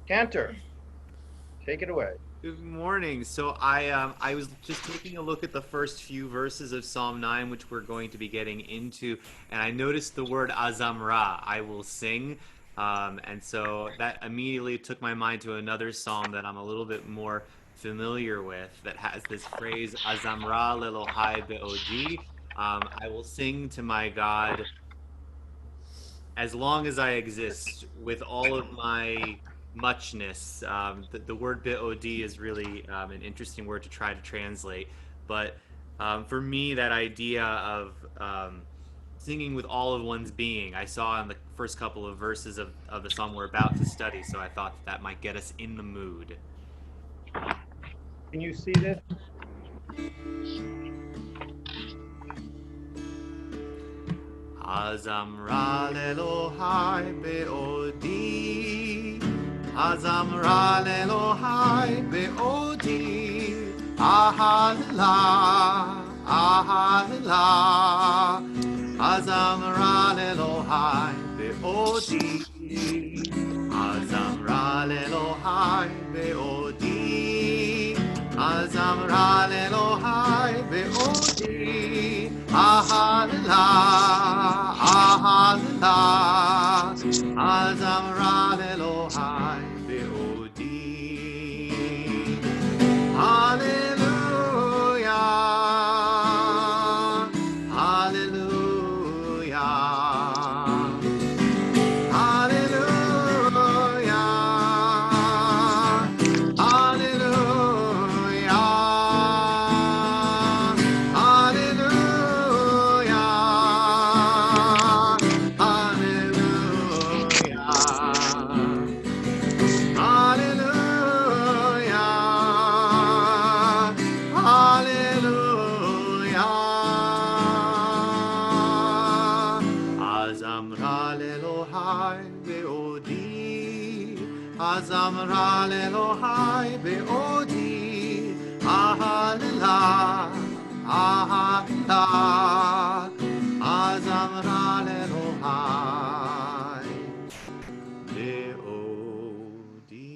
Cantor, take it away. Good morning. So I was just taking a look at the first few verses of Psalm 9, which we're going to be getting into, and I noticed the word Azamra, I will sing. And so that immediately took my mind to another psalm that I'm a little bit more familiar with that has this phrase Azamra lelohai be'odi. I will sing to my God as long as I exist with all of my muchness. The word BOD is really an interesting word to try to translate. But for me, that idea of singing with all of one's being, I saw in the first couple of verses of the song we're about to study. So I thought that might get us in the mood. Can you see this? Azamra lelohai be'odi. Azamra lelohai be'odi. Ahalila, ahalila. Azamra lelohai be'odi. Azamra lelohai be'odi. Azamra lelohai be'odi. Ahalila, ahalila. Azamra lelohai be'odi. Hallelujah, hallelujah. Hallelujah. Hallelujah. Hallelujah. Hallelujah. Hallelujah. Hallelujah. Azamra lelohai be'odi. Azamra lelohai be'odi. Ahalila. Ahalila. Azamra lelohai be'odi.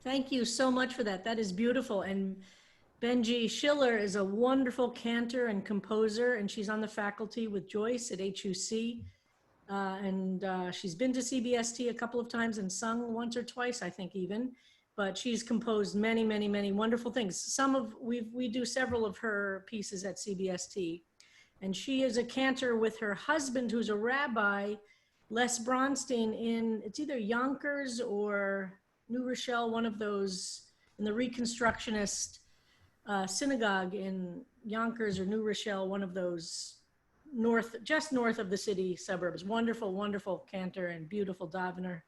Thank you so much for that. That is beautiful. And Benji Schiller is a wonderful cantor and composer, and she's on the faculty with Joyce at HUC. She's been to CBST a couple of times and sung once or twice, I think even. But she's composed many, many, many wonderful things. We do several of her pieces at CBST. And she is a cantor with her husband, who's a rabbi, Les Bronstein, it's either Yonkers or New Rochelle, one of those, in the Reconstructionist synagogue in Yonkers or New Rochelle, one of those just north of the city suburbs. Wonderful, wonderful cantor and beautiful davener.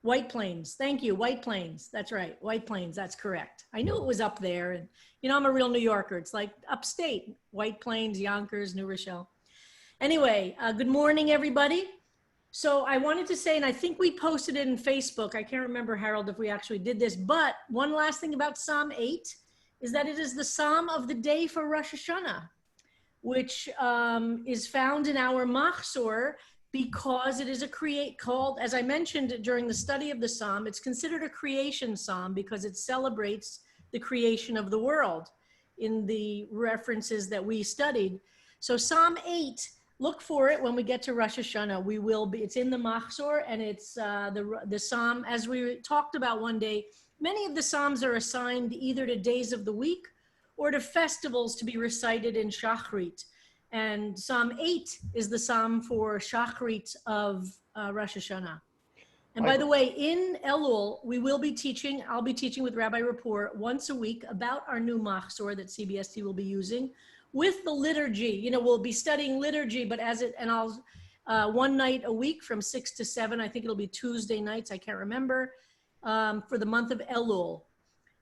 White Plains, thank you, White Plains, that's right, White Plains, that's correct. I knew it was up there, and I'm a real New Yorker, it's like upstate, White Plains, Yonkers, New Rochelle. Anyway, good morning, everybody. So I wanted to say, and I think we posted it in Facebook, I can't remember, Harold, if we actually did this, but one last thing about Psalm 8 is that it is the Psalm of the day for Rosh Hashanah, which is found in our Machzor, because it is called, as I mentioned during the study of the Psalm, it's considered a creation Psalm because it celebrates the creation of the world in the references that we studied. So Psalm 8, look for it when we get to Rosh Hashanah. It's in the Machzor, and it's the Psalm, as we talked about one day, many of the Psalms are assigned either to days of the week or to festivals to be recited in Shachrit. And Psalm 8 is the Psalm for Shachrit of Rosh Hashanah. And by the way, in Elul, I'll be teaching with Rabbi Rapport once a week about our new Machzor that CBST will be using with the liturgy. We'll be studying liturgy, but I'll one night a week from 6 to 7, I think it'll be Tuesday nights, I can't remember, for the month of Elul.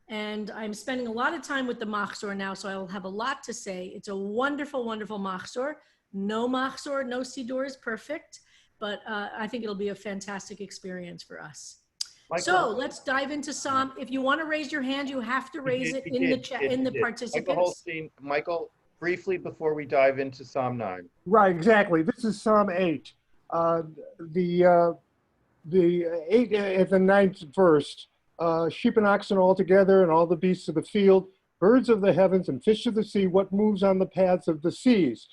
And I'm spending a lot of time with the Machzor now, so I'll have a lot to say. It's a wonderful, wonderful Machzor. No Machzor, no Siddur is perfect, but I think it'll be a fantastic experience for us. Michael, so let's dive into Psalm. If you want to raise your hand, you have to raise it in the chat, in the participants. Michael briefly before we dive into Psalm 9. Right, exactly. This is Psalm 8. The 8 at the 9th verse, sheep and oxen all together and all the beasts of the field, birds of the heavens and fish of the sea, what moves on the paths of the seas.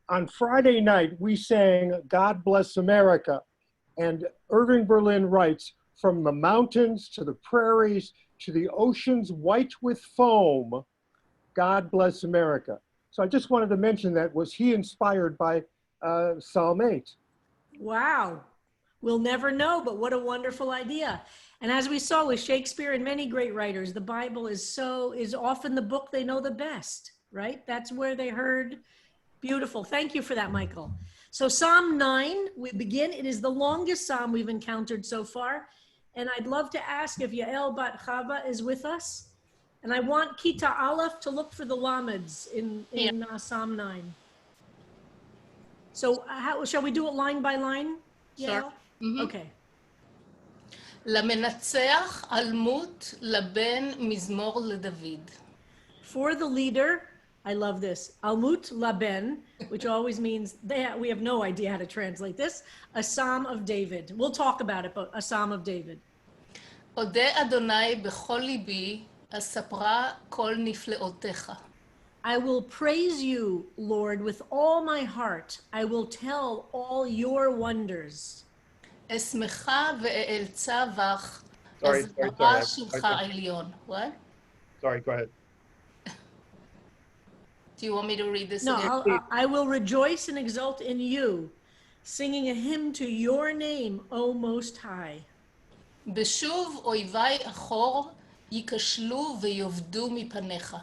On Friday night, we sang God Bless America. And Irving Berlin writes, from the mountains to the prairies to the oceans white with foam, God Bless America. So I just wanted to mention that. Was he inspired by Psalm 8? Wow. We'll never know, but what a wonderful idea. And as we saw with Shakespeare and many great writers, the Bible is often the book they know the best, right? That's where they heard. Beautiful. Thank you for that, Michael. So Psalm 9, we begin. It is the longest psalm we've encountered so far. And I'd love to ask if Yael Bat Chava is with us. And I want Kita Aleph to look for the Lameds in Psalm 9. So shall we do it line by line? Sure. Yeah. Okay. למנצח אלמות לבן מזמור לדוד. For the leader, I love this, Almut Laben, which always means we have no idea how to translate this, a Psalm of David. We'll talk about it, but a Psalm of David. אודה אדוני בכל ליבי, אספרה כל נפלאותיך. I will praise you, Lord, with all my heart. I will tell all your wonders. אשמחה ואאלצה בך, Sorry. אזכרה שמך עליון. What? Sorry, go ahead. Do you want me to read this No, again? I will rejoice and exult in you, singing a hymn to your name, O Most High. בשוב אויבי אחור, ייכשלו ויאבדו מפניך.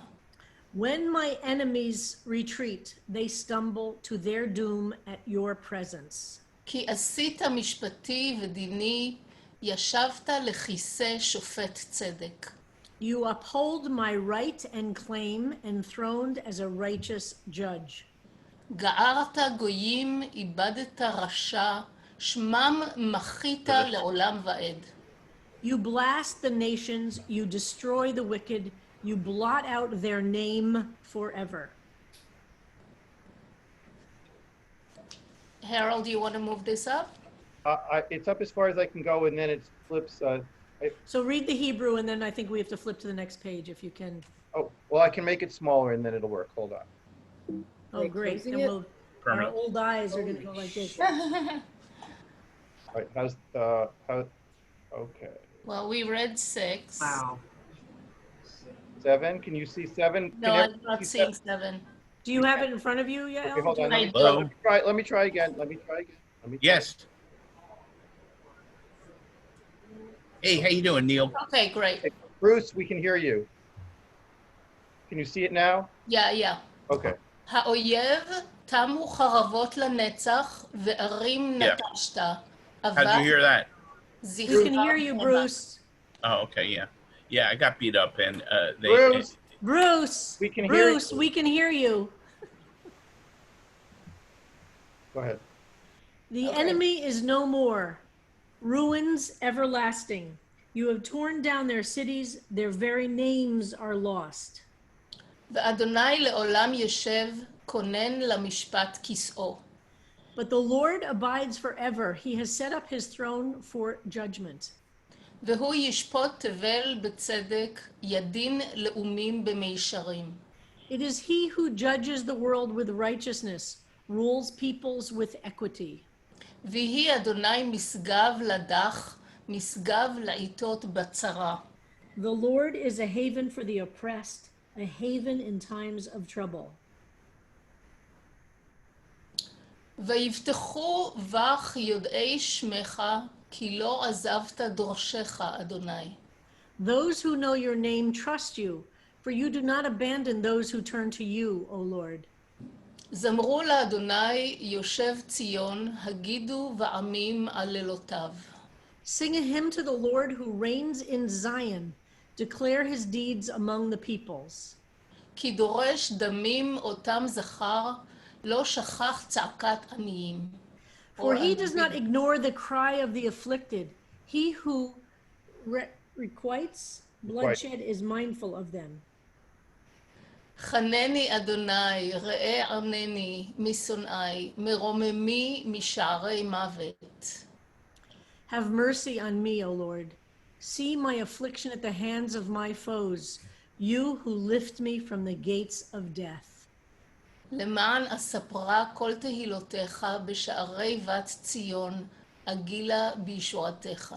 When my enemies retreat, they stumble to their doom at your presence. כי עשית משפטי ודיני, ישבת לכיסא שופט צדק. You uphold my right and claim, enthroned as a righteous judge. גערת גויים, איבדת רשע, שמם מחית לעולם ועד. You blast the nations, you destroy the wicked, you blot out their name forever. Harold, do you want to move this up? It's up as far as I can go, and then it flips. So read the Hebrew, and then I think we have to flip to the next page if you can. Oh, well, I can make it smaller, and then it'll work. Hold on. Oh, great. Then our old eyes are going to go like this. All right, okay. Well, we read 6. Wow. 7, can you see 7? No, I'm not seeing 7. Do you have it in front of you, Yael? Okay, hold on. Hello? Let me try again. Yes. Hey, how you doing, Neil? Okay, great. Okay, Bruce, we can hear you. Can you see it now? Yeah. Okay. האויב תמו חרבות לנצח וערים Yeah. נטשת. How'd you hear that? We can hear you, Bruce. Oh, okay, yeah. Yeah, I got beat up and they... Bruce, We can hear you. go ahead. The Okay. enemy is no more. Ruins everlasting. You have torn down their cities. Their very names are lost. ואדוני לעולם יושב, כונן למשפט כסאו. But the Lord abides forever. He has set up his throne for judgment. והוא ישפוט תבל בצדק, ידין לאומים במישרים. It is he who judges the world with righteousness, rules peoples with equity. ויהי אדוני משגב לדח, משגב לעיתות בצרה. The Lord is a haven for the oppressed, a haven in times of trouble. ויבטחו בך יודעי שמך, כי לא עזבת דורשך, אדוני. Those who know your name trust you, for you do not abandon those who turn to you, O Lord. זמרו לאדוני יושב ציון, הגידו ועמים עלילותיו. Sing a hymn to the Lord who reigns in Zion. Declare his deeds among the peoples. כי דורש דמים אותם זכר, לא שכח צעקת עניים. For he does not ignore the cry of the afflicted. He who requites bloodshed is mindful of them. חנני אדוני, ראה ענני משונאי, מרוממי משערי מוות. Have mercy on me, O Lord. See my affliction at the hands of my foes, you who lift me from the gates of death. למען אספרה כל תהילותיך בשערי בת ציון, אגילה בישועתך.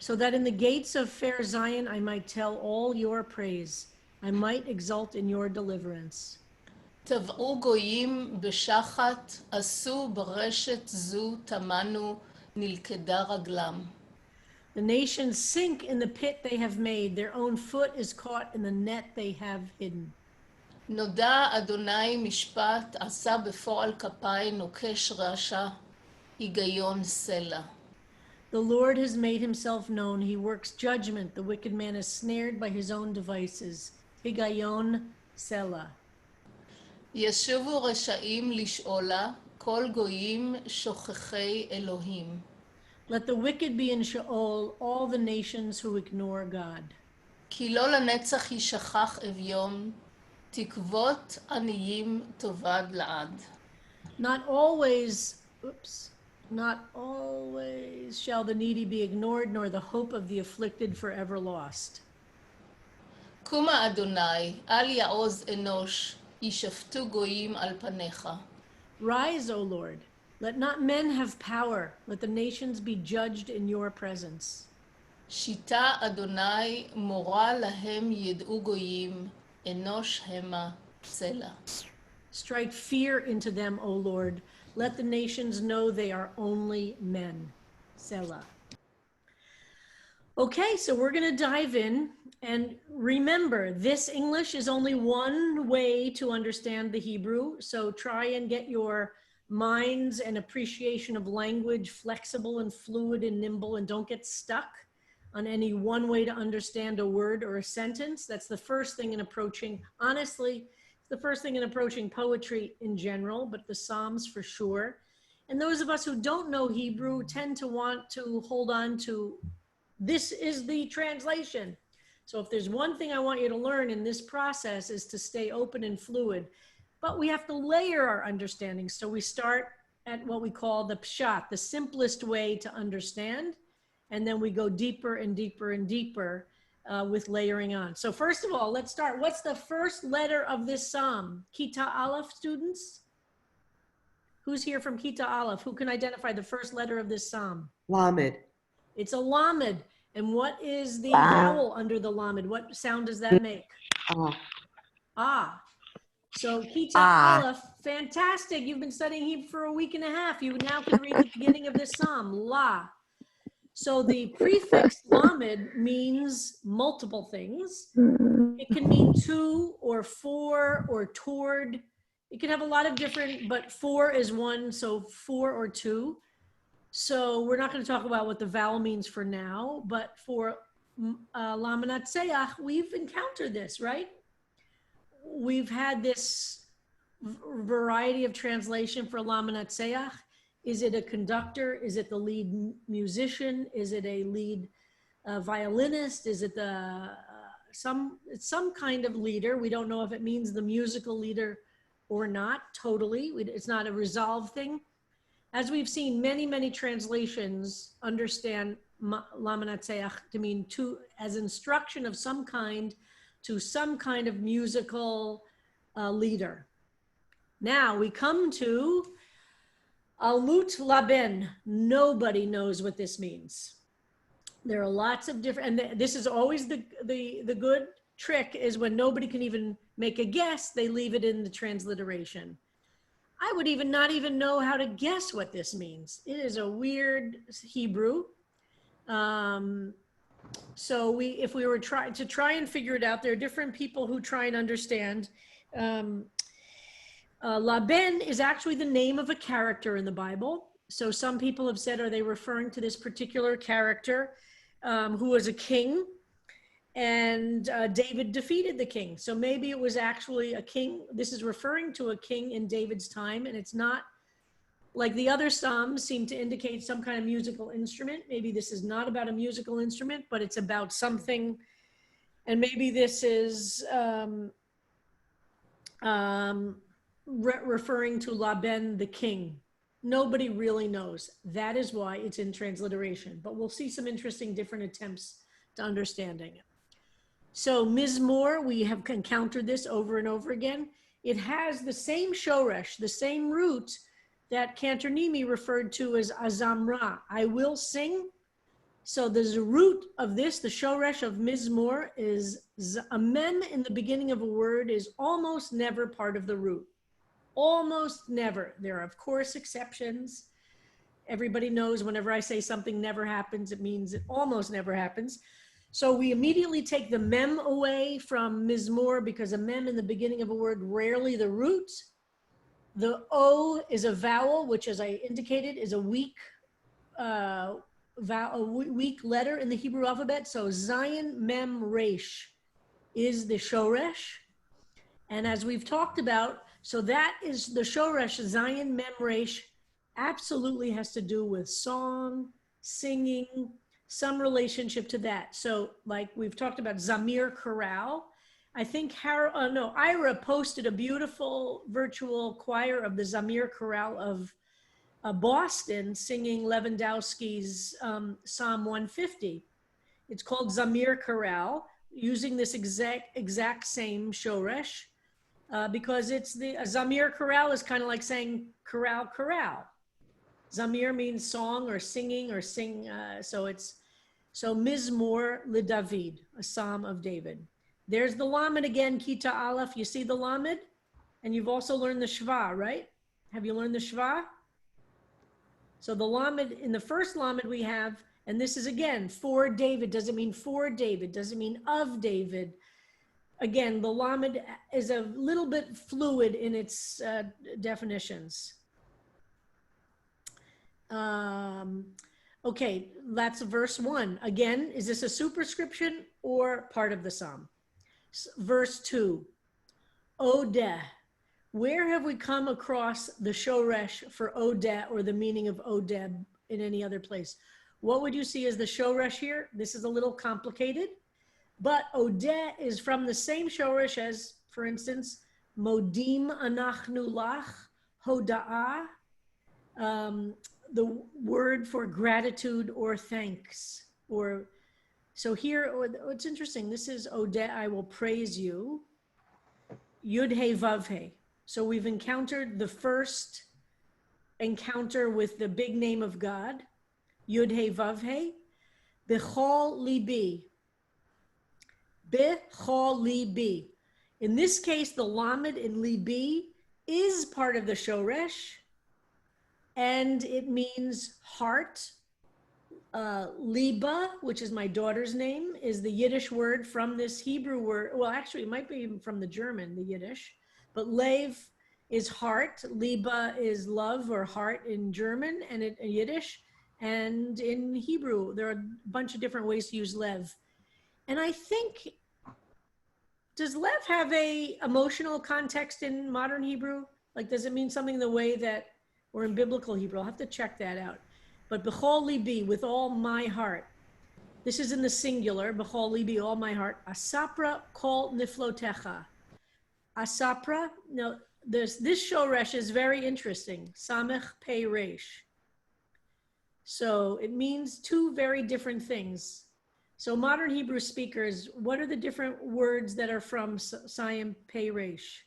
So that in the gates of fair Zion I might tell all your praise. I might exult in your deliverance. טבעו גויים בשחת, עשו ברשת זו תמנו, נלכדה רגלם. The nations sink in the pit they have made. Their own foot is caught in the net they have hidden. נודע אדוני משפט, עשה בפועל כפי נוקש רשע, היגיון סלע. The Lord has made himself known. He works judgment. The wicked man is snared by his own devices. Higayon Selah. ישובו רשעים לשאולה, כל גויים שוכחי אלוהים. Let the wicked be in Sheol, all the nations who ignore God. כי לא לנצח ישכח אביון, תקוות עניים תאבד לעד. Not always shall the needy be ignored, nor the hope of the afflicted forever lost. קומה אדוני, אל יעוז אנוש, ישפטו גויים על פניך. Rise, O Lord. Let not men have power. Let the nations be judged in your presence. שיטה אדוני, מורה להם ידעו גויים, אנוש המה סלע. Strike fear into them, O Lord. Let the nations know they are only men. Selah. Okay, so we're going to dive in. And remember, this English is only one way to understand the Hebrew. So try and get your minds and appreciation of language flexible and fluid and nimble, and don't get stuck on any one way to understand a word or a sentence. That's the first thing in approaching, honestly, the first thing in approaching poetry in general, but the Psalms for sure. And those of us who don't know Hebrew tend to want to hold on to, this is the translation. So if there's one thing I want you to learn in this process is to stay open and fluid, but we have to layer our understanding. So we start at what we call the pshat, the simplest way to understand. And then we go deeper and deeper and deeper with layering on. So first of all, let's start. What's the first letter of this psalm? Kita Aleph, students? Who's here from Kita Aleph? Who can identify the first letter of this psalm? Lamed. It's a lamed. And what is the vowel under the lamed? What sound does that make? Ah. So Kita Aleph, fantastic. You've been studying Hebrew for a week and a half. You now can read the beginning of this psalm, la. So the prefix lamed means multiple things. It can mean to or for or toward. It can have a lot of different, but for is one, so for or to. So we're not going to talk about what the vowel means for now, but for Lamanatseach, we've encountered this, right? We've had this variety of translation for Lamanatseach. Is it a conductor? Is it the lead musician? Is it a lead violinist? Is it some kind of leader? We don't know if it means the musical leader or not, totally. It's not a resolved thing. As we've seen, many translations understand Lamanatseach to mean to, as instruction of some kind to some kind of musical leader. Now we come to Almut Laben. Nobody knows what this means. There are lots of different, and this is always the good trick is when nobody can even make a guess, they leave it in the transliteration. I would not even know how to guess what this means. It is a weird Hebrew. So if we were to try and figure it out, there are different people who try and understand. Laben is actually the name of a character in the Bible. So some people have said, are they referring to this particular character who was a king? And David defeated the king. So maybe it was actually a king. This is referring to a king in David's time. And it's not like the other Psalms seem to indicate some kind of musical instrument. Maybe this is not about a musical instrument, but it's about something. And maybe this is referring to Laben, the king. Nobody really knows. That is why it's in transliteration, but we'll see some interesting different attempts to understanding it. So Mizmor, we have encountered this over and over again. It has the same shoresh, the same root that Cantor Nimi referred to as Azamra. I will sing. So there's a root of this, the shoresh of Mizmor is a mem in the beginning of a word is almost never part of the root. Almost never. There are, of course, exceptions. Everybody knows whenever I say something never happens, it means it almost never happens. So we immediately take the mem away from Mizmor because a mem in the beginning of a word, rarely the root. The O is a vowel, which as I indicated is a weak letter in the Hebrew alphabet. So Zayin Mem Resh is the shoresh. And as we've talked about, so that is the shoresh, Zayin Mem Resh, absolutely has to do with song, singing, some relationship to that. So like we've talked about Zamir Chorale. I think Ira posted a beautiful virtual choir of the Zamir Chorale of Boston singing Lewandowski's Psalm 150. It's called Zamir Chorale, using this exact same shoresh, because it's the Zamir Chorale is kind of like saying chorale, chorale. Zamir means song or singing or sing. So Mizmor LeDavid, a psalm of David. There's the Lamed again, Kita Aleph. You see the Lamed? And you've also learned the Shva, right? Have you learned the Shva? So the Lamed, in the first Lamed we have, and this is again, for David. Does it mean for David? Does it mean of David? Again, the Lamed is a little bit fluid in its definitions. Okay, that's verse 1. Again, is this a superscription or part of the psalm? Verse 2, Odeh. Where have we come across the shoresh for Odeh or the meaning of Odeh in any other place? What would you see as the shoresh here? This is a little complicated, but Odeh is from the same shoresh as, for instance, Modim Anachnu Lach, Hoda'ah, the word for gratitude or thanks. So here, what's interesting, this is Odeh, I will praise you, Yud He Vav He. So we've encountered the first encounter with the big name of God, Yud He Vav He, Bechol Libi, Bechol Libi. In this case, the Lamed in Libi is part of the shoresh, and it means heart. Liba, which is my daughter's name, is the Yiddish word from this Hebrew word. Well, actually, it might be even from the German, the Yiddish. But Lev is heart. Liba is love or heart in German and in Yiddish. And in Hebrew, there are a bunch of different ways to use Lev. And I think, does Lev have a emotional context in modern Hebrew? Like, does it mean something the way that, or in biblical Hebrew? I'll have to check that out. But B'chol Libi, with all my heart. This is in the singular, B'chol Libi, all my heart. Asapra kol niflotecha. Asapra, now this shoresh is very interesting. Samech pei resh. So it means two very different things. So modern Hebrew speakers, what are the different words that are from Sayim pei resh?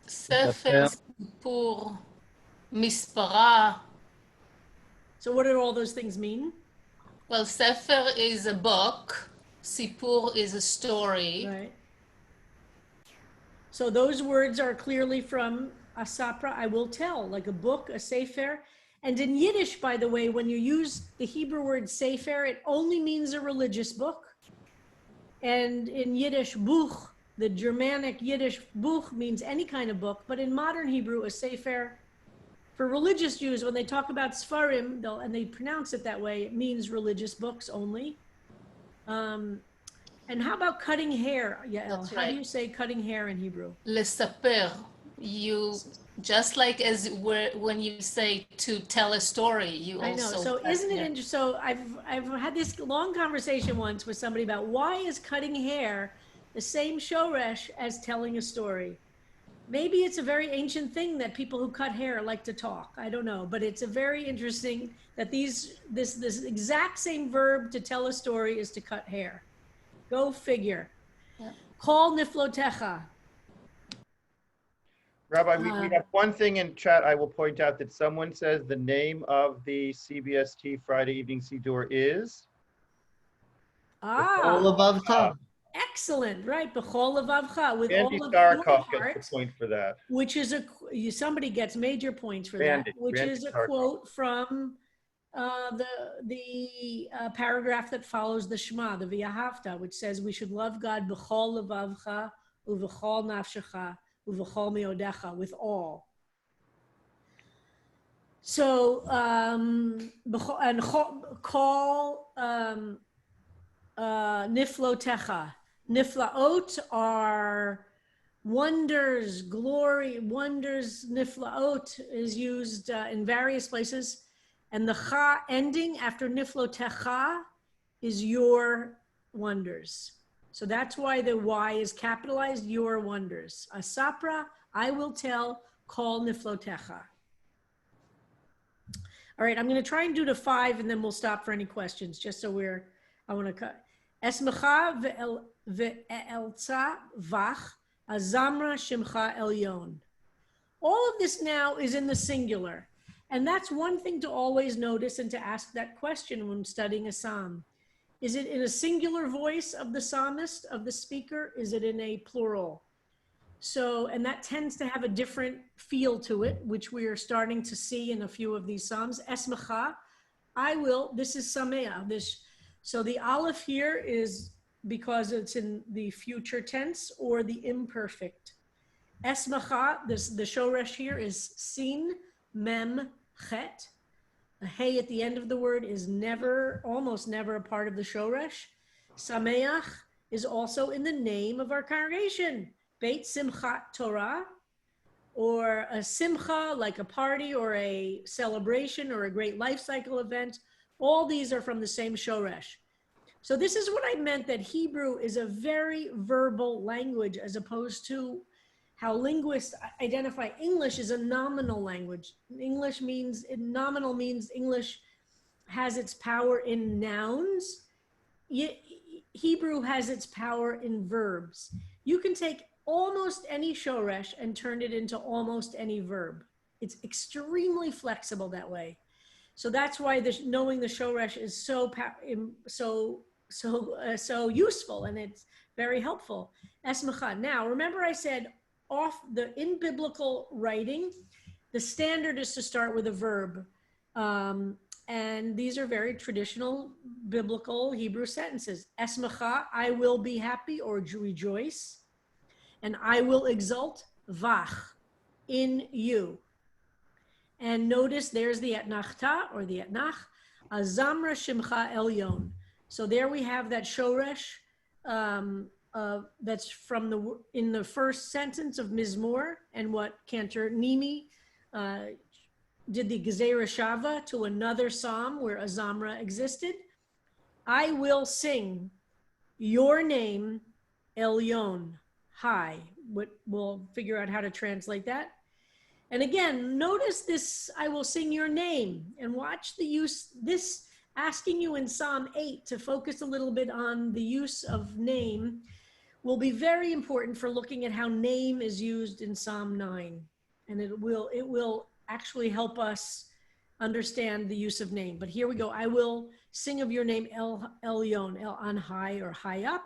ספר, סיפור, מספרה. So what do all those things mean? Well, sefer is a book. Sipur is a story. Right. So those words are clearly from Asapra, I will tell, like a book, a sefer. And in Yiddish, by the way, when you use the Hebrew word sefer, it only means a religious book. And in Yiddish, buch, the Germanic Yiddish buch means any kind of book. But in modern Hebrew, a sefer, for religious Jews, when they talk about Sfarim, and they pronounce it that way, it means religious books only. And how about cutting hair, Yael? That's How right. do you say cutting hair in Hebrew? לספר. You, just like as when you say to tell a story, you I know. also. So isn't it yeah. interesting? So I've had this long conversation once with somebody about why is cutting hair the same shoresh as telling a story. Maybe it's a very ancient thing that people who cut hair like to talk. I don't know, but it's a very interesting that this exact same verb to tell a story is to cut hair. Go figure. Yeah. Call niflotecha. Rabbi, we have one thing in chat I will point out that someone says the name of the CBST Friday Evening Siddur is? Ah, Olavavcha. excellent, right? B'chol levavcha, with Randy all of your Starkov heart, gets the point for that. which is somebody gets major points for Randy, that, which Randy is a Starkov. quote from the paragraph that follows the Shema, the V'ahavta, which says we should love God b'chol levavcha uv'chol nafshecha uv'chol meodecha, with all. So and call niflotecha. Niflaot are wonders, glory, wonders. Niflaot is used in various places. And the cha ending after niflotecha is your wonders. So that's why the Y is capitalized, your wonders. Asapra, I will tell, call niflotecha. All right, I'm going to try and do to 5 and then we'll stop for any questions, just so I want to cut. Esmecha ve'elza vach, azamra shimcha elyon. All of this now is in the singular. And that's one thing to always notice and to ask that question when studying a psalm. Is it in a singular voice of the psalmist, of the speaker? Is it in a plural? So, and that tends to have a different feel to it, which we are starting to see in a few of these psalms. Esmecha, I will, this is Samea. So the aleph here is because it's in the future tense or the imperfect. Esmecha, the shoresh here is sin, mem, chet. A hey at the end of the word is never, almost never a part of the shoresh. Sameach is also in the name of our congregation. Beit Simchat Torah, or a simcha, like a party or a celebration or a great life cycle event. All these are from the same shoresh. So this is what I meant, that Hebrew is a very verbal language, as opposed to how linguists identify English as a nominal language. Nominal means English has its power in nouns. Hebrew has its power in verbs. You can take almost any shoresh and turn it into almost any verb. It's extremely flexible that way. So that's why knowing the shoresh is so useful, and it's very helpful. Esmecha. Now, remember I said in biblical writing, the standard is to start with a verb. And these are very traditional biblical Hebrew sentences. Esmecha, I will be happy or rejoice. And I will exult, vach, in you. And notice there's the etnachta, or the etnach, azamra shimcha elyon. So there we have that shoresh that's in the first sentence of Mizmor, and what Cantor Nimi did the Gezerah Shava to another psalm where azamra existed. I will sing your name, elyon, high. We'll figure out how to translate that. And again, notice this, I will sing your name, and watch the use, this asking you in Psalm 8 to focus a little bit on the use of name will be very important for looking at how name is used in Psalm 9. And it will actually help us understand the use of name. But here we go. I will sing of your name, Elyon, El on high, or high up.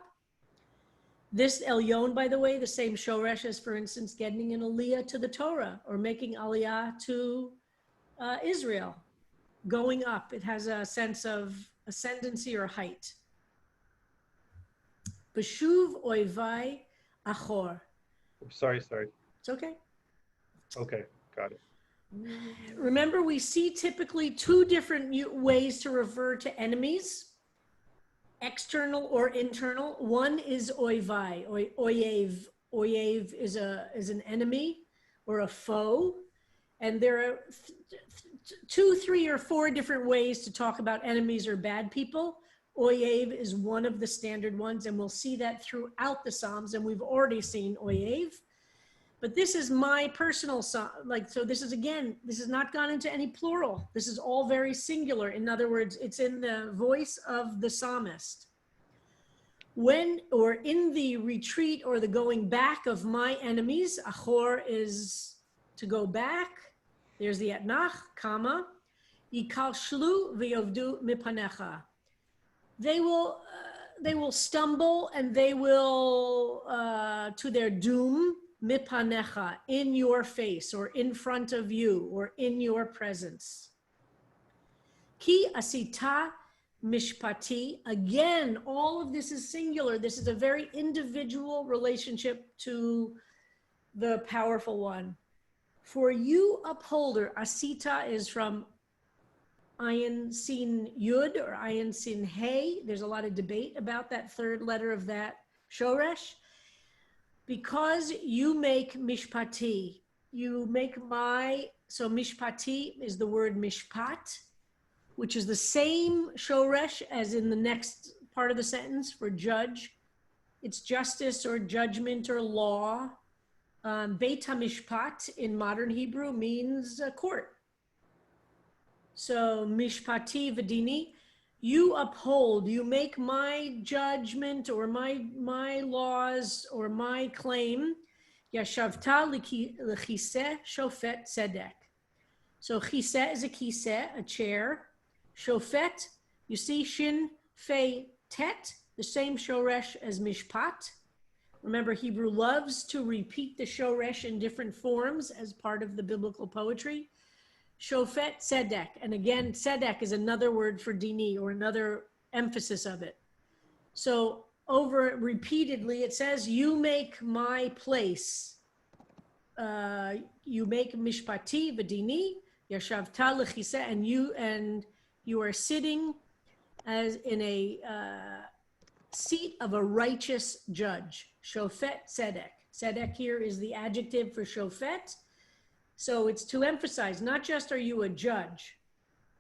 This Elyon, by the way, the same shoresh as, for instance, getting an aliyah to the Torah, or making aliyah to Israel, going up. It has a sense of ascendancy or height. Beshuv oivai achor. Sorry. It's okay. Okay, got it. Remember, we see typically 2 different ways to refer to enemies. External or internal. One is oivai, oyev. Oyev is an enemy or a foe. And there are 2, 3, or 4 different ways to talk about enemies or bad people. Oyev is one of the standard ones, and we'll see that throughout the Psalms, and we've already seen Oyev. But this is my personal psalm. So this is, again, this has not gone into any plural. This is all very singular. In other words, it's in the voice of the psalmist. When, or in the retreat or the going back of my enemies, achor is to go back. There's the etnach, comma, yikalshlu v'yovdu mipanecha. They will stumble and they will, to their doom, mipanecha, in your face or in front of you or in your presence. Ki asita mishpati, again, all of this is singular. This is a very individual relationship to the powerful one. For you upholder, asita is from ayin sin yud or ayin sin hey. There's a lot of debate about that third letter of that shoresh. Because you make mishpati, you make so mishpati is the word mishpat, which is the same shoresh as in the next part of the sentence for judge. It's justice or judgment or law. Beit HaMishpat in modern Hebrew means court. So mishpati v'dini, you uphold, you make my judgment or my laws or my claim. Yashavta l'chiseh shofet tzedek. So chiseh is a kiseh, a chair. Shofet, you see shin, fe, tet, the same shoresh as mishpat. Remember, Hebrew loves to repeat the shoresh in different forms as part of the biblical poetry. Shofet tzedek, and again, tzedek is another word for dini or another emphasis of it. So over repeatedly, it says, you make my place. You make mishpati v'dini, yashavta l'chiseh, and you are sitting as in a seat of a righteous judge. Shofet tzedek. Tzedek here is the adjective for shofet. So it's to emphasize, not just are you a judge,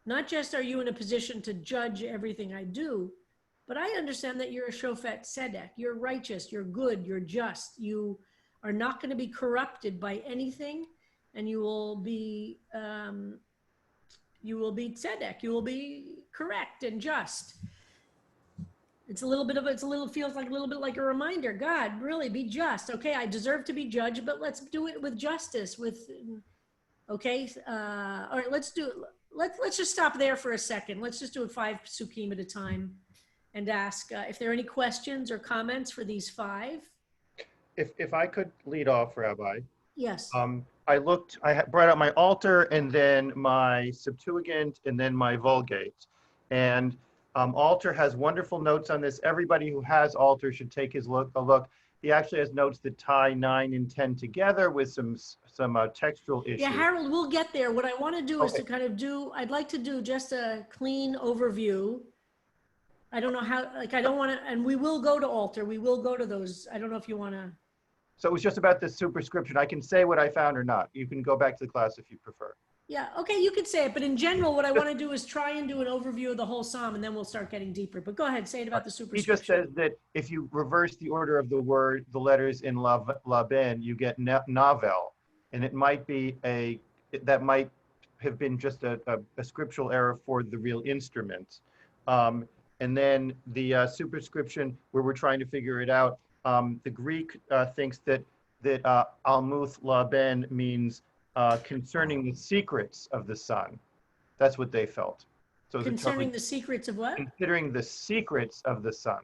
not just are you in a position to judge everything I do, but I understand that you're a shofet tzedek. You're righteous, you're good, you're just. You are not going to be corrupted by anything, and you will be tzedek. You will be correct and just. Feels like a little bit like a reminder. God, really be just. Okay, I deserve to be judged, but let's do it with justice. All right, let's just stop there for a second. Let's just do it 5 psukim at a time and ask if there are any questions or comments for these 5. If I could lead off, Rabbi. Yes. I brought out my altar and then my Septuagint and then my Vulgate. And altar has wonderful notes on this. Everybody who has altar should take a look. He actually has notes that tie 9 and 10 together with some textual issues. Yeah, Harold, we'll get there. What I want to do is to kind of I'd like to do just a clean overview. I don't know how, I don't want to, and we will go to altar. We will go to those. I don't know if you want to. So it was just about the superscription. I can say what I found or not. You can go back to the class if you prefer. Yeah, okay, you could say it, but in general, what I want to do is try and do an overview of the whole psalm, and then we'll start getting deeper. But go ahead, say it about the superscription. He just says that if you reverse the order of the letters in Laben, you get novel, and it might be that might have been just a scriptural error for the real instrument. And then the superscription, where we're trying to figure it out, the Greek thinks that Almuth Laben means concerning the secrets of the sun. That's what they felt. So concerning the secrets of what? Considering the secrets of the sun.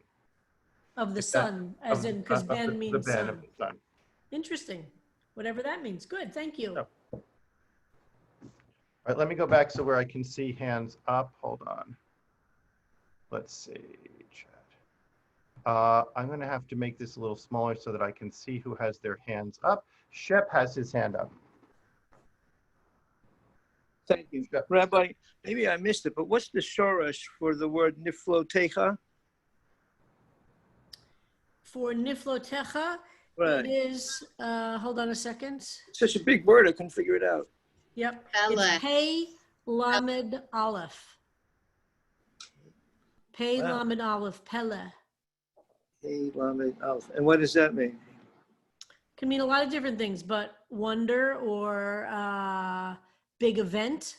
Of the sun, as in, because Ben means the Ben sun. of the sun. Interesting. Whatever that means. Good, thank you. Yep. All right, let me go back so where I can see hands up. Hold on. Let's see, chat. I'm going to have to make this a little smaller so that I can see who has their hands up. Shep has his hand up. Thank you. Rabbi, maybe I missed it, but what's the shoresh for the word niflotecha? For niflotecha, Right. it is, hold on a second. It's such a big word, I couldn't figure it out. Yep, Aleph. it's Hey Lamed Aleph. Pei Wow. Lamed Aleph, Pele. Hey, Lamed Aleph. And what does that mean? Can mean a lot of different things, but wonder or big event.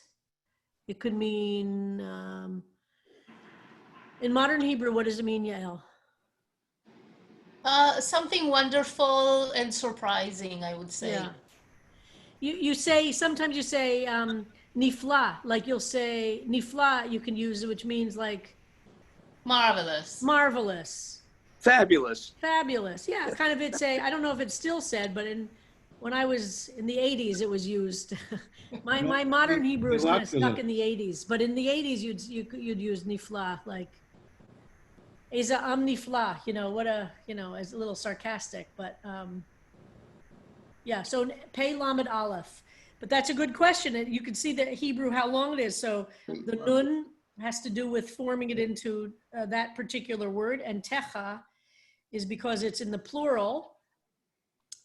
It could mean, in modern Hebrew, what does it mean, Yael? Something wonderful and surprising, I would say. Yeah. You say, sometimes you say nifla, like you'll say nifla, you can use it, which means like Marvelous. marvelous, Fabulous. fabulous. Yeah, kind of it's a, I don't know if it's still said, but when I was in the 80s, it was used. my modern Hebrew is kind of stuck in the 80s, but in the 80s, you'd use nifla, like Eza am nifla, what a, as a little sarcastic, but yeah, so Pei Lamed Aleph. But that's a good question. You can see the Hebrew, how long it is. So the nun has to do with forming it into that particular word, and techa is because it's in the plural.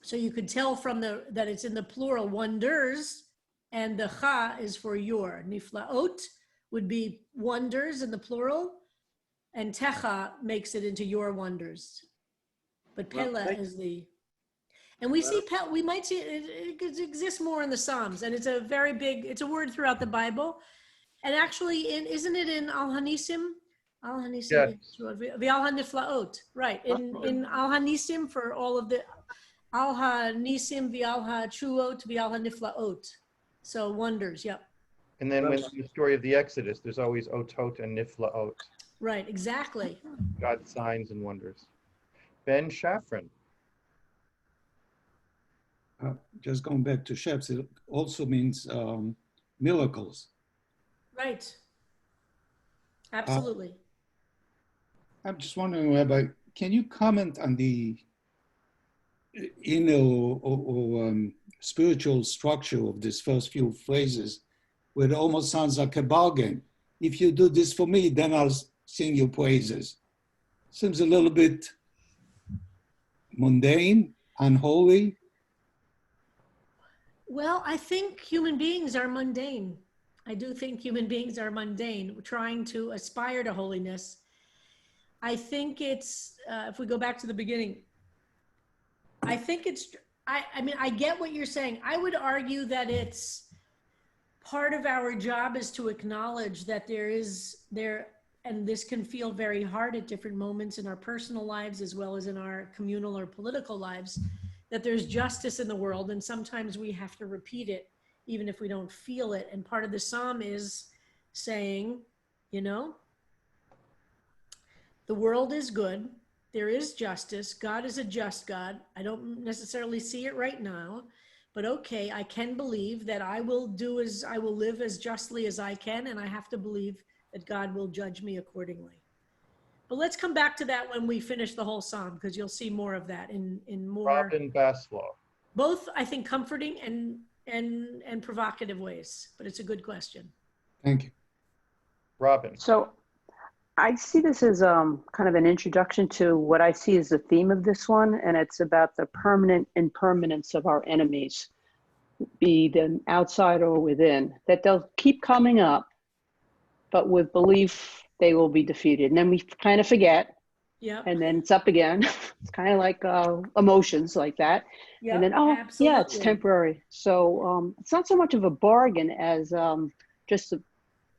So you could tell from that it's in the plural, wonders, and the cha is for your. Niflaot would be wonders in the plural, and techa makes it into your wonders. But pele is the, and we see, we might see it exists more in the Psalms, and it's a very big, it's a word throughout the Bible. And actually, isn't it in Al Hanisim? Al Hanisim, V'al Haniflaot, right? In Al Hanisim for all of the Al Hanisim, V'al Hachuot, V'al Haniflaot. So wonders, yep. And then when the story of the Exodus, there's always otot and niflaot. Right, exactly. God's signs and wonders. Ben Shafran. Just going back to Sheps, it also means miracles. Right. Absolutely. I'm just wondering, Rabbi, can you comment on the inner or spiritual structure of these first few phrases, where it almost sounds like a bargain? If you do this for me, then I'll sing your praises. Seems a little bit mundane, unholy. Well, I think human beings are mundane. I do think human beings are mundane, trying to aspire to holiness. I think it's, if we go back to the beginning, I think it's, I mean, I get what you're saying. I would argue that it's part of our job is to acknowledge that and this can feel very hard at different moments in our personal lives as well as in our communal or political lives, that there's justice in the world, and sometimes we have to repeat it even if we don't feel it. And part of the psalm is saying, the world is good, there is justice, God is a just God. I don't necessarily see it right now, but okay, I can believe that I will live as justly as I can, and I have to believe that God will judge me accordingly. But let's come back to that when we finish the whole psalm, because you'll see more of that in more. Robin Baslow. Both, I think, comforting and provocative ways, but it's a good question. Thank you. Robin. So I see this as kind of an introduction to what I see as the theme of this one, and it's about the permanent impermanence of our enemies, be them outside or within, that they'll keep coming up, but with belief they will be defeated. And then we kind of forget, and then it's up again. It's kind of like emotions like that. And then, yeah, it's temporary. So it's not so much of a bargain as just a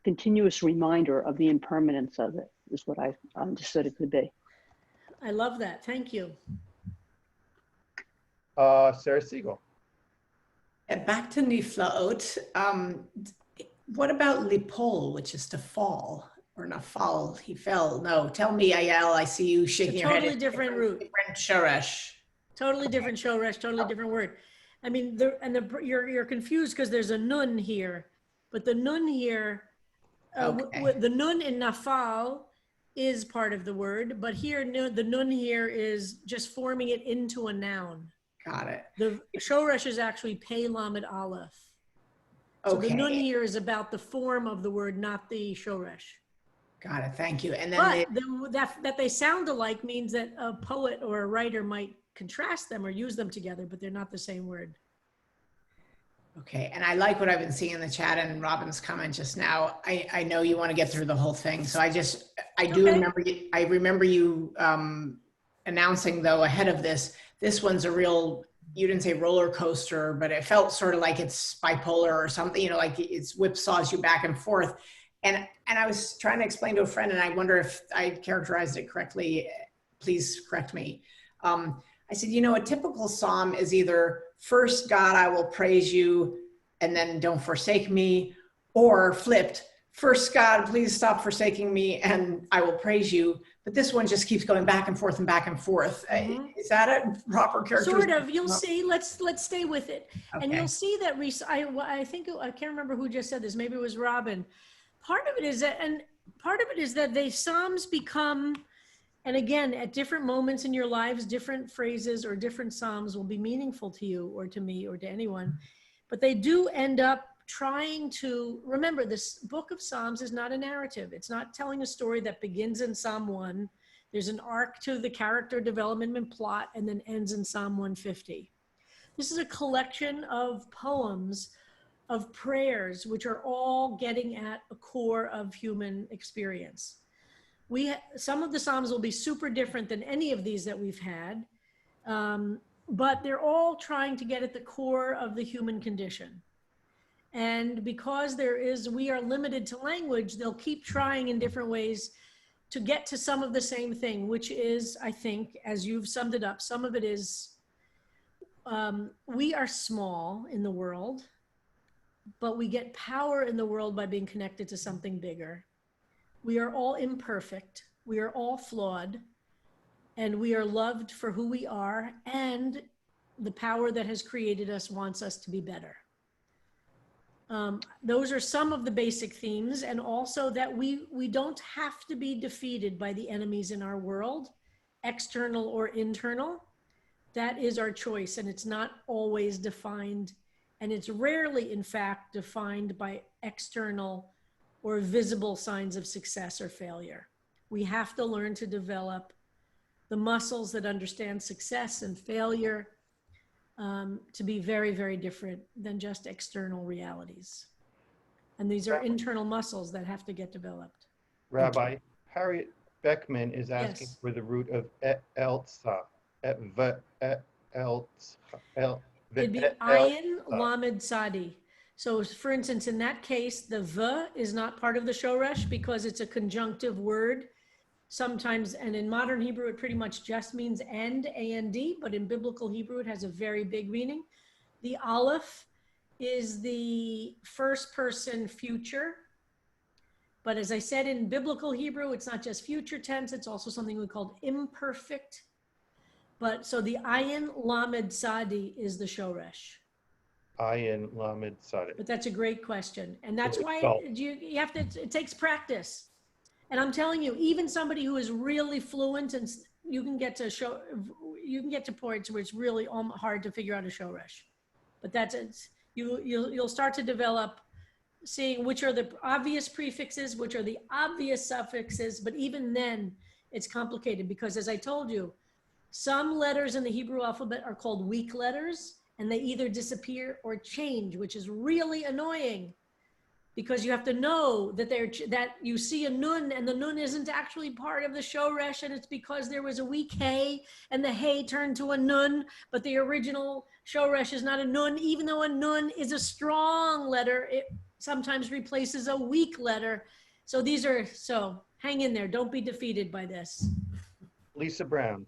continuous reminder of the impermanence of it, is what I understood it to be. I love that. Thank you. Sarah Siegel. Back to Niflaot. What about lipol, which is to fall, or not fall? He fell. No, tell me, Ayel. I see you shaking your head. Totally different root. Different shoresh. Totally different shoresh. Totally different word. I mean, you're confused because there's a nun here, but the nun here, the nun in nafal is part of the word, but here the nun here is just forming it into a noun. Got it. The shoresh is actually pei lamed aleph. So the nun here is about the form of the word, not the shoresh. Got it. Thank you. And then that they sound alike means that a poet or a writer might contrast them or use them together, but they're not the same word. Okay. And I like what I've been seeing in the chat and Robin's comment just now. I know you want to get through the whole thing. So I just I do Okay. remember you, I remember you announcing though ahead of this one's a real, you didn't say roller coaster, but it felt sort of like it's bipolar or something, you know, like it's whipsaws you back and forth. And I was trying to explain to a friend, and I wonder if I characterized it correctly. Please correct me. I said, you know, a typical psalm is either first, God, I will praise you, and then don't forsake me, or flipped, first, God, please stop forsaking me, and I will praise you. But this one just keeps going back and forth and back and forth. Is that a proper characterization? Sort of. You'll see. Let's stay with it, and Okay. you'll see that. I think I can't remember who just said this. Maybe it was Robin. Part of it is that, and part of it is that the Psalms become, and again, at different moments in your lives, different phrases or different Psalms will be meaningful to you or to me or to anyone, but they do end up trying to remember. This book of Psalms is not a narrative. It's not telling a story that begins in Psalm 1. There's an arc to the character development and plot and then ends in Psalm 150. This is a collection of poems, of prayers, which are all getting at a core of human experience. Some of the Psalms will be super different than any of these that we've had, but they're all trying to get at the core of the human condition. And because we are limited to language, they'll keep trying in different ways to get to some of the same thing, which is, I think, as you've summed it up, some of it is, we are small in the world, but we get power in the world by being connected to something bigger. We are all imperfect. We are all flawed, and we are loved for who we are, and the power that has created us wants us to be better. Those are some of the basic themes, and also that we don't have to be defeated by the enemies in our world, external or internal. That is our choice, and it's not always defined, and it's rarely, in fact, defined by external or visible signs of success or failure. We have to learn to develop the muscles that understand success and failure to be very, very different than just external realities. And these are internal muscles that have to get developed. Rabbi, Harriet Beckman is asking Yes. for the root of elsa. It'd be ayin lamed sadi. So for instance, in that case, the v is not part of the shoresh because it's a conjunctive word. Sometimes, and in modern Hebrew, it pretty much just means and, A-N-D, but in biblical Hebrew, it has a very big meaning. The aleph is the first person future. But as I said, in biblical Hebrew, it's not just future tense, it's also something we call imperfect. But so the ayin lamed sadi is the shoresh. Ayin lamed sadi. But that's a great question. And that's why you have to, it takes practice. And I'm telling you, even somebody who is really fluent, and you can get to points where it's really hard to figure out a shoresh. But that's it. You'll start to develop seeing which are the obvious prefixes, which are the obvious suffixes. But even then, it's complicated because, as I told you, some letters in the Hebrew alphabet are called weak letters, and they either disappear or change, which is really annoying. Because you have to know that that you see a nun, and the nun isn't actually part of the shoresh, and it's because there was a weak hey, and the hey turned to a nun, but the original shoresh is not a nun. Even though a nun is a strong letter, it sometimes replaces a weak letter. So hang in there. Don't be defeated by this. Lisa Brown.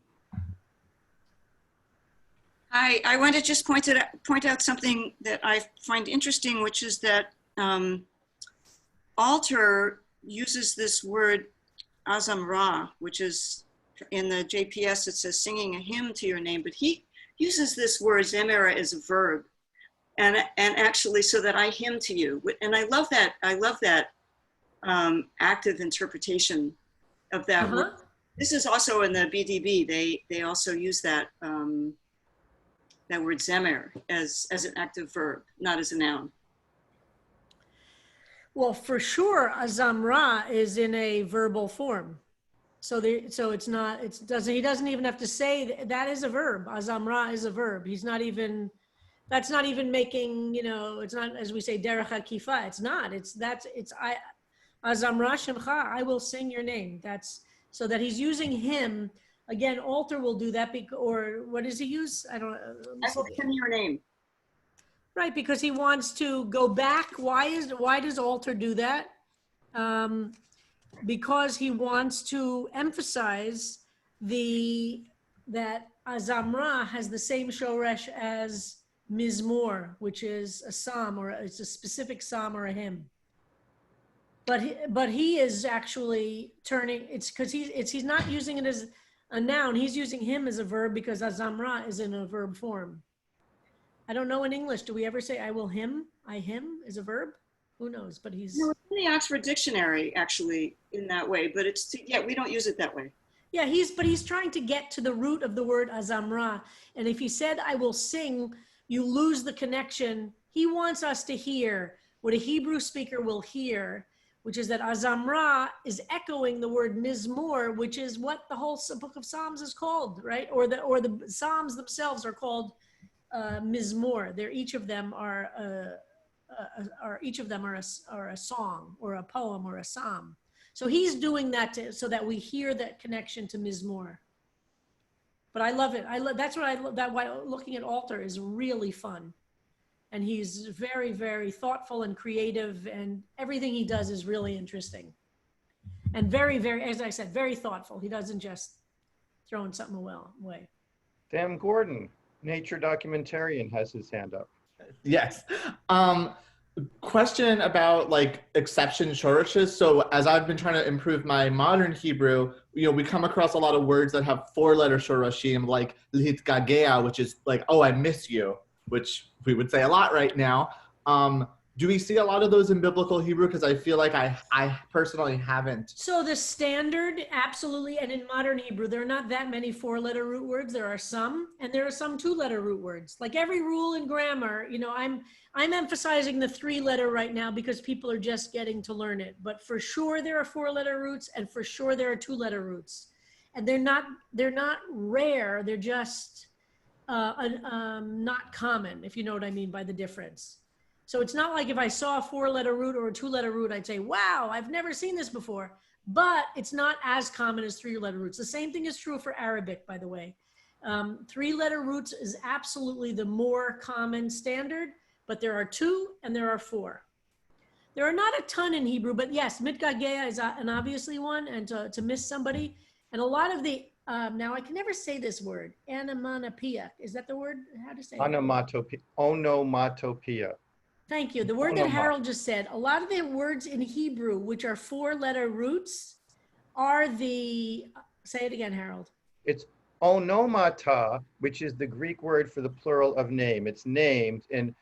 Hi, I want to just point out something that I find interesting, which is that Alter uses this word azamra, which is in the JPS, it says singing a hymn to your name, but he uses this word zemera as a verb, and actually so that I hymn to you. And I love that active interpretation of that word. This is also in the BDB. They also use that that word zemer as an active verb, not as a noun. Well, for sure, azamra is in a verbal form. So it's not, he doesn't even have to say that is a verb. Azamra is a verb. That's not even making, it's not, as we say, derech hakifa. It's not, Azamra Shemcha, I will sing your name. That's so that he's using him. Again, Alter will do that, or what does he use? I don't know. I will sing your name. Right, because he wants to go back. Why does Alter do that? Because he wants to emphasize that Azamra has the same shoresh as Mizmor, which is a psalm, or it's a specific psalm or a hymn. But he is actually turning, it's because he's not using it as a noun, he's using him as a verb because Azamra is in a verb form. I don't know in English, do we ever say I will him? I him is a verb? Who knows, but he's... No, it's in the Oxford Dictionary, actually, in that way, but we don't use it that way. Yeah, he's trying to get to the root of the word Azamra. And if he said, I will sing, you lose the connection. He wants us to hear what a Hebrew speaker will hear, which is that Azamra is echoing the word Mizmor, which is what the whole book of Psalms is called, right? Or the Psalms themselves are called Mizmor. Each of them are a song or a poem or a psalm. So he's doing that so that we hear that connection to Mizmor. But I love it. That's why looking at Alter is really fun. And he's very, very thoughtful and creative, and everything he does is really interesting. And very, very, as I said, very thoughtful. He doesn't just throw something away. Sam Gordon, nature documentarian, has his hand up. Yes. Question about like exception shorishes. So as I've been trying to improve my modern Hebrew, we come across a lot of words that have 4-letter shorashim, like lihitgagea, which is like, oh, I miss you, which we would say a lot right now. Do we see a lot of those in biblical Hebrew? Because I feel like I personally haven't. So the standard, absolutely, and in modern Hebrew, there are not that many 4-letter root words. There are some, and there are some 2-letter root words. Like every rule in grammar, I'm emphasizing the 3-letter right now because people are just getting to learn it. But for sure there are 4-letter roots, and for sure there are 2-letter roots. And they're not rare, they're just not common, if you know what I mean by the difference. So it's not like if I saw a 4-letter root or a 2-letter root, I'd say, wow, I've never seen this before. But it's not as common as 3-letter roots. The same thing is true for Arabic, by the way. 3-letter roots is absolutely the more common standard, but there are 2 and there are 4. There are not a ton in Hebrew, but yes, mitgagea is an obviously one, and to miss somebody. And a lot of the, now I can never say this word, onomatopoeia. Is that the word? How to say it? Onomatopoeia. Thank you. The word that Harold just said, a lot of the words in Hebrew, which are 4-letter roots, are say it again, Harold. It's onomata, which is the Greek word for the plural of name. It's named in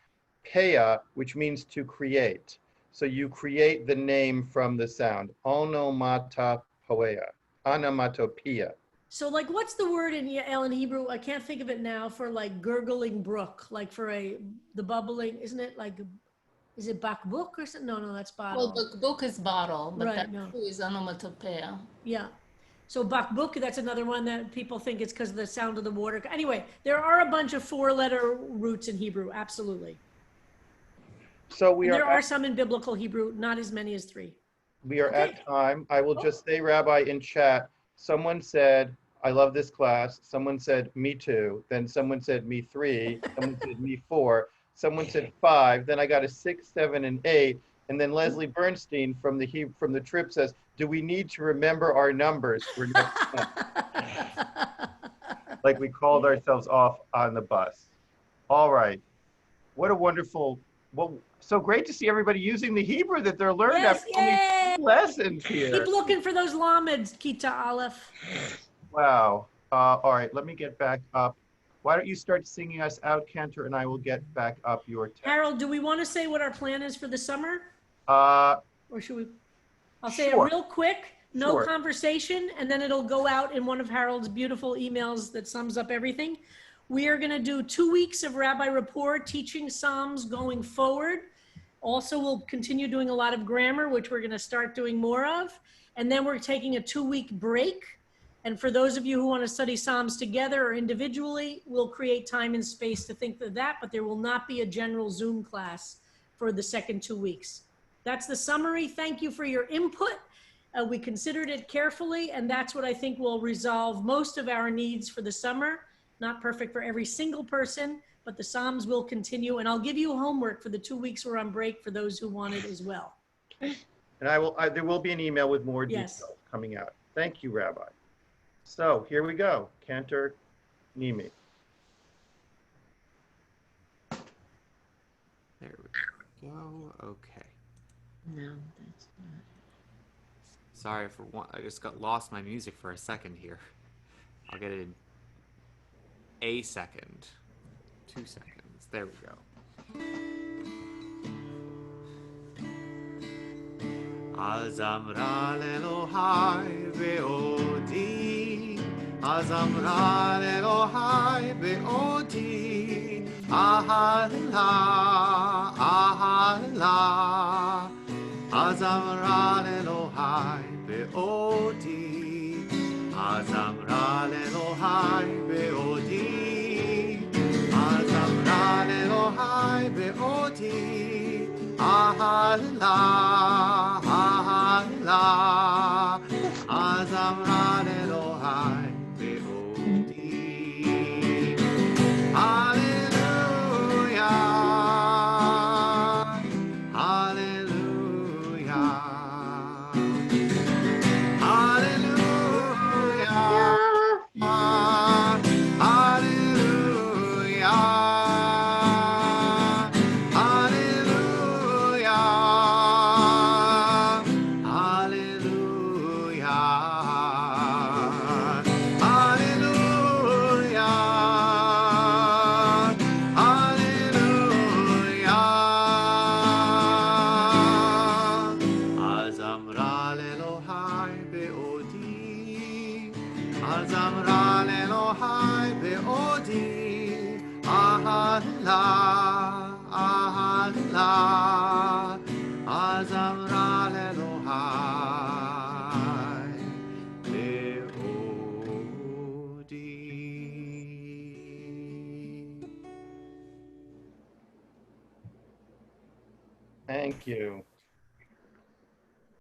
peia, which means to create. So you create the name from the sound. Onomatopoeia. Onomatopoeia. So like, what's the word in Hebrew? I can't think of it now, for like gurgling brook, like for the bubbling, isn't it like, is it bakbuk or something? No, that's bottle. Well, bakbuk is bottle, but right, that no. is onomatopoeia. Yeah. So bakbuk, that's another one that people think it's because of the sound of the water. Anyway, there are a bunch of 4-letter roots in Hebrew, absolutely. So there are some in biblical Hebrew, not as many as 3. We are at time. I will just say, Rabbi, in chat, someone said, I love this class. Someone said, me too. Then someone said, me 3. Someone said, me 4. Someone said 5. Then I got a 6, 7, and 8. And then Leslie Bernstein from the trip says, do we need to remember our numbers for next time? Like we called ourselves off on the bus. All right. What a wonderful, so great to see everybody using the Hebrew that they're learning after only 2 lessons here. Keep looking for those lameds, Kita Aleph. Wow. All right, let me get back up. Why don't you start singing us out, Cantor, and I will get back up your text. Harold, do we want to say what our plan is for the summer? Or should we? I'll say it real quick, no conversation, and then it'll go out in one of Harold's beautiful emails that sums up everything. We are going to do 2 weeks of Rabbi Rapport teaching Psalms going forward. Also, we'll continue doing a lot of grammar, which we're going to start doing more of. And then we're taking a 2-week break. And for those of you who want to study Psalms together or individually, we'll create time and space to think of that, but there will not be a general Zoom class for the second 2 weeks. That's the summary. Thank you for your input. We considered it carefully, and that's what I think will resolve most of our needs for the summer. Not perfect for every single person, but the Psalms will continue, and I'll give you homework for the 2 weeks we're on break for those who want it as well. And there will be an email with more Yes. details coming out. Thank you, Rabbi. So here we go, Cantor Nimi. There we go. Okay. No, that's not. Sorry for one. I just got lost my music for a second here. I'll get it in a second. 2 seconds. There we go. Azamra Elohai be'odi, Azamra Elohai be'odi, Ahala, Ahala, Azamra Elohai be'odi, Azamra Elohai be'odi, Azamra Elohai be'odi, Ahala, Ahala, Azamra Elohai be'odi. Hallelujah, Hallelujah, Hallelujah, Hallelujah, Azamra Elohai be'odi, Azamra Elohai be'odi, Ahala, Ahala, Azamra Elohai be'odi. Thank you.